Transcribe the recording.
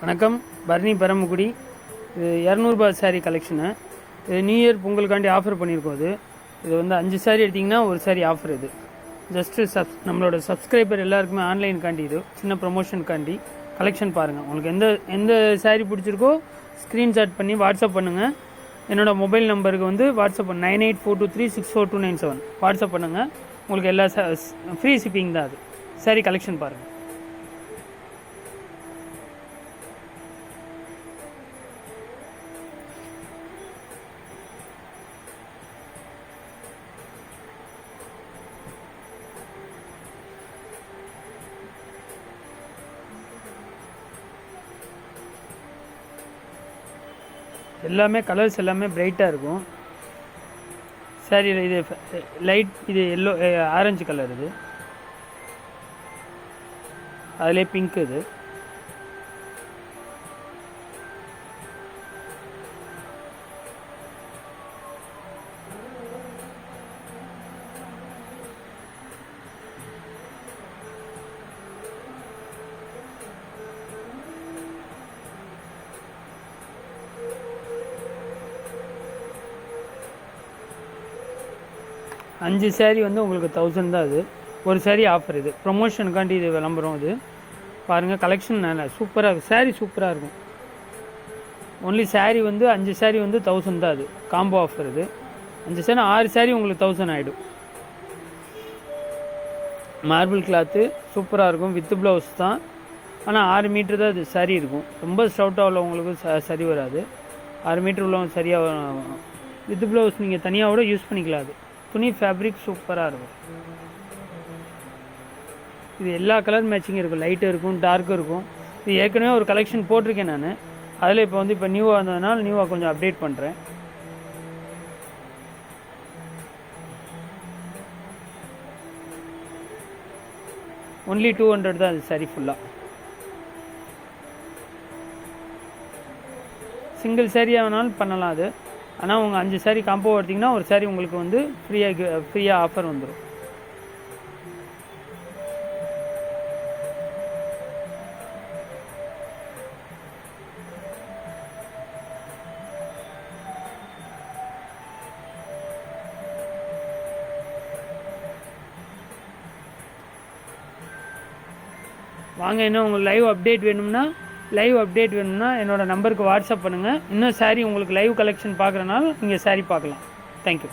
வணக்கம். பரணி பரமக்குடி. இது 200 சாரீ கலெக்ஷனு. இது நியூ இயர் பொங்கலுக்காண்டி ஆஃபர் பண்ணியிருக்கோம். இது வந்து 5 சாரீ எடுத்திங்கன்னா ஒரு சாரீ ஆஃபர். இது ஜஸ்ட்டு நம்மளோட சப்ஸ்கிரைபர் எல்லாருக்குமே ஆன்லைனுக்காண்டி இது சின்ன ப்ரொமோஷனுக்காண்டி கலெக்ஷன் பாருங்கள். உங்களுக்கு எந்த சாரீ பிடிச்சிருக்கோ ஸ்க்ரீன்ஷாட் பண்ணி வாட்ஸ்அப் பண்ணுங்கள். என்னோடய மொபைல் நம்பருக்கு வந்து வாட்ஸ்அப் 9842364297 வாட்ஸ்அப் பண்ணுங்கள். உங்களுக்கு எல்லா ஃப்ரீ ஷிப்பிங் தான். அது சாரீ கலெக்ஷன் பாருங்கள். எல்லாமே கலர்ஸ் எல்லாமே பிரைட்டாக இருக்கும். சாரியில் இது லைட், இது எல்லோ ஆரஞ்சு கலர், இது அதிலே பிங்க். இது அஞ்சு சாரீ வந்து உங்களுக்கு 1000 தான். அது ஒரு சாரீ ஆஃபர். இது ப்ரொமோஷனுக்காண்டி இது விளம்பரம். இது பாருங்கள், கலெக்ஷன் நல்லா சூப்பராக இருக்கும். சாரீ சூப்பராக இருக்கும். ஒன்லி சாரீ வந்து 5 சாரீ வந்து 1000 தான். அது காம்போ ஆஃபர். இது 5 சாரீ 6 சாரீ உங்களுக்கு 1000 ஆகிடும். மார்பிள் கிளாத்து சூப்பராக இருக்கும். வித் ப்ளவுஸ் தான். ஆனால் 6 மீட்ரு தான் இது சாரீ இருக்கும். ரொம்ப ஸ்டவுட்டாக உள்ளவங்களுக்கு சரி வராது. 6 மீட்ரு உள்ளவங்க சரியாக வித் ப்ளவுஸ் நீங்கள் தனியாக கூட யூஸ் பண்ணிக்கலாம். அது துணி ஃபேப்ரிக் சூப்பராக இருக்கும். இது எல்லா கலர் மேட்சிங்கும் இருக்கும். லைட்டும் இருக்கும், டார்க்கும் இருக்கும். இது ஏற்கனவே ஒரு கலெக்ஷன் போட்டிருக்கேன் நான். அதில் இப்போ நியூவாக இருந்ததுனால நியூவாக கொஞ்சம் அப்டேட் பண்ணுறேன். ஒன்லி 200 தான் அது சாரி ஃபுல்லாக. சிங்கிள் சாரியாக வேணாலும் பண்ணலாம் அது. ஆனால் உங்கள் 5 சாரீ காம்போ எடுத்திங்கன்னா ஒரு சாரீ உங்களுக்கு வந்து ஃப்ரீயாக ஆஃபர் வந்துடும். வாங்க. இன்னும் உங்களுக்கு லைவ் அப்டேட் வேணும்னா என்னோடய நம்பருக்கு வாட்ஸ்அப் பண்ணுங்கள். இன்னும் சாரீ உங்களுக்கு லைவ் கலெக்ஷன் பார்க்குறனால நீங்கள் சாரீ பார்க்கலாம். தேங்க்யூ.